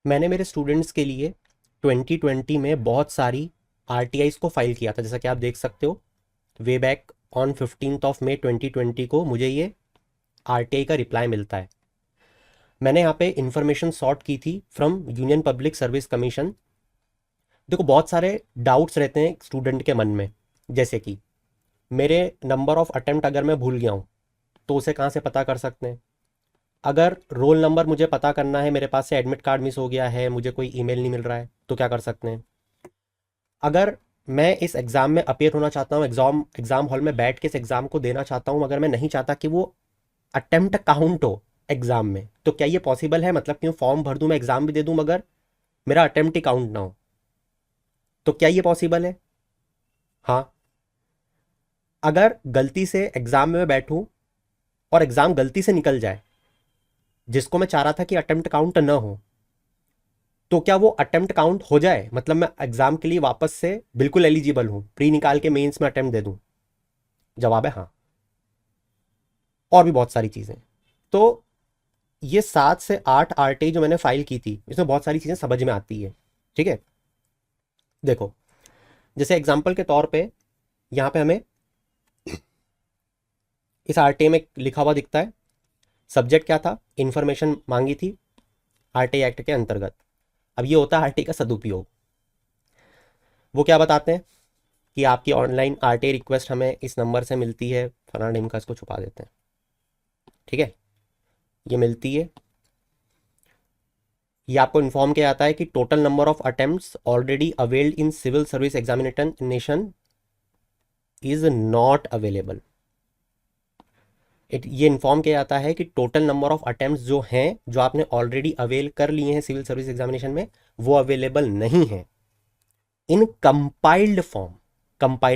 मैंने मेरे स्टूडेंट्स के लिए 2020 में बहुत सारी आरटीआईज को फाइल किया था, जैसा कि आप देख सकते हो। वे बैक ऑन 15 मई 2020 को मुझे ये आरटीआई का रिप्लाई मिलता है। मैंने यहाँ पे इंफॉर्मेशन सॉर्ट की थी from union public service commission. देखो, बहुत सारे डाउट्स रहते हैं स्टूडेंट के मन में, जैसे कि मेरे नंबर ऑफ अटेम्प्ट अगर मैं भूल गया हूँ तो उसे कहाँ से पता कर सकते हैं। अगर रोल नंबर मुझे पता करना है, मेरे पास से एडमिट कार्ड मिस हो गया है, मुझे कोई ईमेल नहीं मिल रहा है, तो क्या कर सकते हैं। अगर मैं इस एग्ज़ाम में अपेयर होना चाहता हूँ, एग्ज़ाम एग्ज़ाम हॉल में बैठ के इस एग्ज़ाम को देना चाहता हूँ, मगर मैं नहीं चाहता कि वो अटेम्प्ट काउंट हो एग्ज़ाम में, तो क्या ये पॉसिबल है। मतलब कि मैं फॉर्म भर दूँ, मैं एग्ज़ाम भी दे दूँ, मगर मेरा अटेम्प्ट ही काउंट ना हो, तो क्या ये पॉसिबल है। हाँ। अगर गलती से एग्ज़ाम में मैं बैठूँ और एग्ज़ाम गलती से निकल जाए, जिसको मैं चाह रहा था कि अटेम्प्ट काउंट ना हो, तो क्या वो अटेम्प्ट काउंट हो जाए, मतलब मैं एग्ज़ाम के लिए वापस से बिल्कुल एलिजिबल हूँ, प्री निकाल के मेंस में अटेम्प्ट दे दूँ। जवाब है हाँ। और भी बहुत सारी चीज़ें। तो ये 7 से 8 आरटीआई जो मैंने फाइल की थी, इसमें बहुत सारी चीज़ें समझ में आती है। ठीक है, देखो, जैसे एग्जाम्पल के तौर पे यहाँ पे हमें इस आरटीआई में लिखा हुआ दिखता है। सब्जेक्ट क्या था, इंफॉर्मेशन मांगी थी आरटीआई एक्ट के अंतर्गत। अब ये होता है आरटीआई का सदुपयोग। वो क्या बताते हैं कि आपकी ऑनलाइन आरटीआई रिक्वेस्ट हमें इस नंबर से मिलती है, फलाना नेम का, इसको छुपा देते हैं। ठीक है, ये मिलती है। ये आपको इन्फॉर्म किया जाता है कि total number of attempts already availed in civil service examination is not available. ये इन्फॉर्म किया जाता है कि टोटल नंबर ऑफ अटेम्प्ट्स जो हैं, जो आपने ऑलरेडी अवेल कर लिए हैं सिविल सर्विस एग्जामिनेशन में, वो अवेलेबल नहीं है इन कंपाइल्ड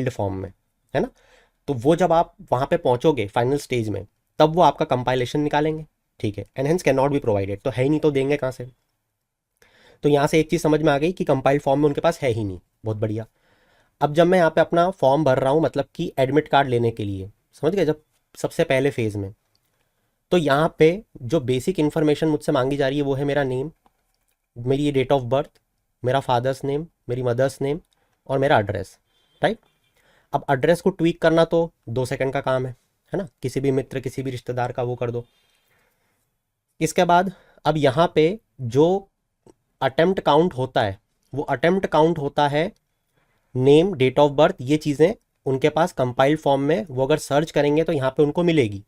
फॉर्म में, है ना। तो वो जब आप वहां पे पहुंचोगे फाइनल स्टेज में, तब वो आपका कंपाइलेशन निकालेंगे। ठीक है, and hence can not be provided, तो है ही नहीं तो देंगे कहाँ से। तो यहाँ से एक चीज़ समझ में आ गई कि कंपाइल्ड फॉर्म में उनके पास है ही नहीं। बहुत बढ़िया। अब जब मैं यहाँ पे अपना फॉर्म भर रहा हूँ, मतलब कि एडमिट कार्ड लेने के लिए, समझ गए, जब सबसे पहले फेज में, तो यहाँ पे जो बेसिक इन्फॉर्मेशन मुझसे मांगी जा रही है वो है मेरा नेम, मेरी डेट ऑफ बर्थ, मेरा फादर्स नेम, मेरी मदर्स नेम और मेरा एड्रेस। राइट। अब एड्रेस को ट्वीक करना तो 2 सेकंड का काम है ना, किसी भी मित्र किसी भी रिश्तेदार का वो कर दो। इसके बाद अब यहाँ पे जो अटेम्प्ट काउंट होता है, वो अटेम्प्ट काउंट होता है नेम, डेट ऑफ बर्थ, ये चीज़ें उनके पास कंपाइल्ड फॉर्म में, वो अगर सर्च करेंगे तो यहाँ पे उनको मिलेगी।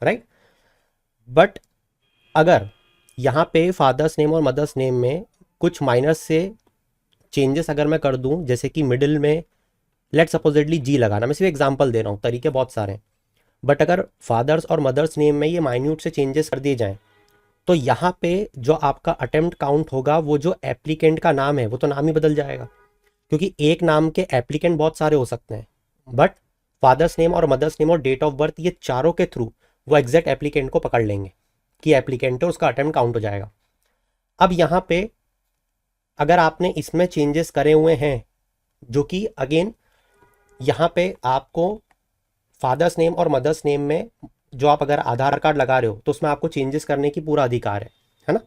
राइट। बट अगर यहाँ पे फादर्स नेम और मदर्स नेम में कुछ माइनस से चेंजेस अगर मैं कर दूं, जैसे कि मिडिल में लेट सपोजिटली जी लगाना, मैं सिर्फ एग्जांपल दे रहा हूँ, तरीके बहुत सारे हैं, बट अगर फादर्स और मदर्स नेम में ये माइन्यूट से चेंजेस कर दिए जाएं, तो यहाँ पे जो आपका अटेम्प्ट काउंट होगा, वो जो एप्लीकेंट का नाम है वो तो नाम ही बदल जाएगा, क्योंकि एक नाम के एप्लीकेंट बहुत सारे हो सकते हैं, बट फादर्स नेम और मदर्स नेम और डेट ऑफ बर्थ, ये चारों के थ्रू वो एग्जैक्ट एप्लीकेंट को पकड़ लेंगे कि एप्लीकेंट है, उसका अटेम्प्ट काउंट हो जाएगा। अब यहाँ पे अगर आपने इसमें चेंजेस करे हुए हैं, जो कि अगेन यहाँ पे आपको फादर्स नेम और मदर्स नेम में, जो आप अगर आधार कार्ड लगा रहे हो तो उसमें आपको चेंजेस करने की पूरा अधिकार है ना।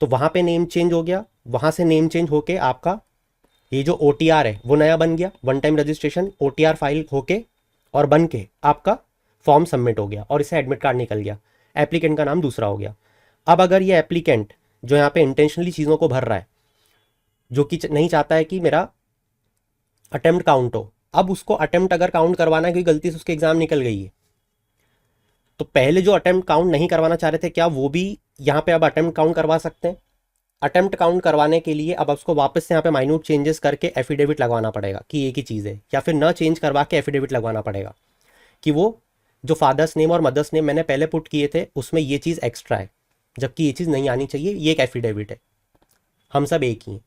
तो वहाँ पे नेम चेंज हो गया, वहाँ से नेम चेंज होके आपका ये जो OTR है वो नया बन गया, one time registration OTR file होके और बन के आपका फॉर्म सबमिट हो गया और इससे एडमिट कार्ड निकल गया, एप्लीकेंट का नाम दूसरा हो गया। अब अगर ये एप्लीकेंट जो यहाँ पे इंटेंशनली चीज़ों को भर रहा है, जो कि नहीं चाहता है कि मेरा अटेम्प्ट काउंट हो, अब उसको अटेम्प्ट अगर काउंट करवाना है, क्योंकि गलती से उसके एग्जाम निकल गई है, तो पहले जो अटेम्प्ट काउंट नहीं करवाना चाह रहे थे, क्या वो भी यहाँ पे अब अटेम्प्ट काउंट करवा सकते हैं। अटेम्प्ट काउंट करवाने के लिए अब उसको वापस से यहाँ पे माइन्यूट चेंजेस करके एफिडेविट लगवाना पड़ेगा कि एक ही चीज़ है, या फिर न चेंज करवा के एफिडेविट लगवाना पड़ेगा कि वो जो फादर्स नेम और मदर्स नेम मैंने पहले पुट किए थे उसमें ये चीज़ एक्स्ट्रा है, जबकि ये चीज़ नहीं आनी चाहिए, ये एक एफिडेविट है, हम सब एक ही हैं।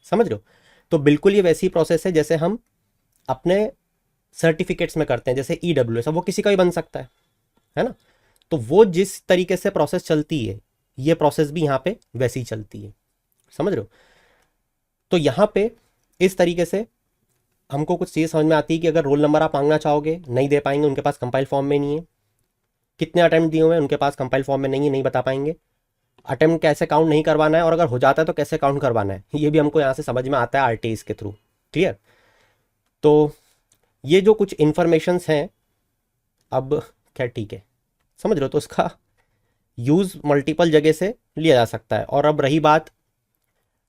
समझ रहे हो। तो बिल्कुल ये वैसी प्रोसेस है जैसे हम अपने सर्टिफिकेट्स में करते हैं, जैसे EWS, अब वो किसी का भी बन सकता है ना। तो वो जिस तरीके से प्रोसेस चलती है, ये प्रोसेस भी यहाँ पे वैसी ही चलती है। समझ रहे हो। तो यहाँ पे इस तरीके से हमको कुछ चीज़ समझ में आती है कि अगर रोल नंबर आप मांगना चाहोगे, नहीं दे पाएंगे, उनके पास कंपाइल फॉर्म में नहीं है। कितने अटेम्प्ट दिए हुए हैं, उनके पास कंपाइल फॉर्म में नहीं है, नहीं बता पाएंगे। अटेम्प्ट कैसे काउंट नहीं करवाना है, और अगर हो जाता है तो कैसे काउंट करवाना है, ये भी हमको यहाँ से समझ में आता है आरटीआई के थ्रू। क्लियर? तो ये जो कुछ इन्फॉर्मेशंस हैं, अब क्या ठीक है, समझ रहे हो, तो इसका यूज़ मल्टीपल जगह से लिया जा सकता है। और अब रही बात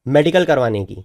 मेडिकल करवाने की,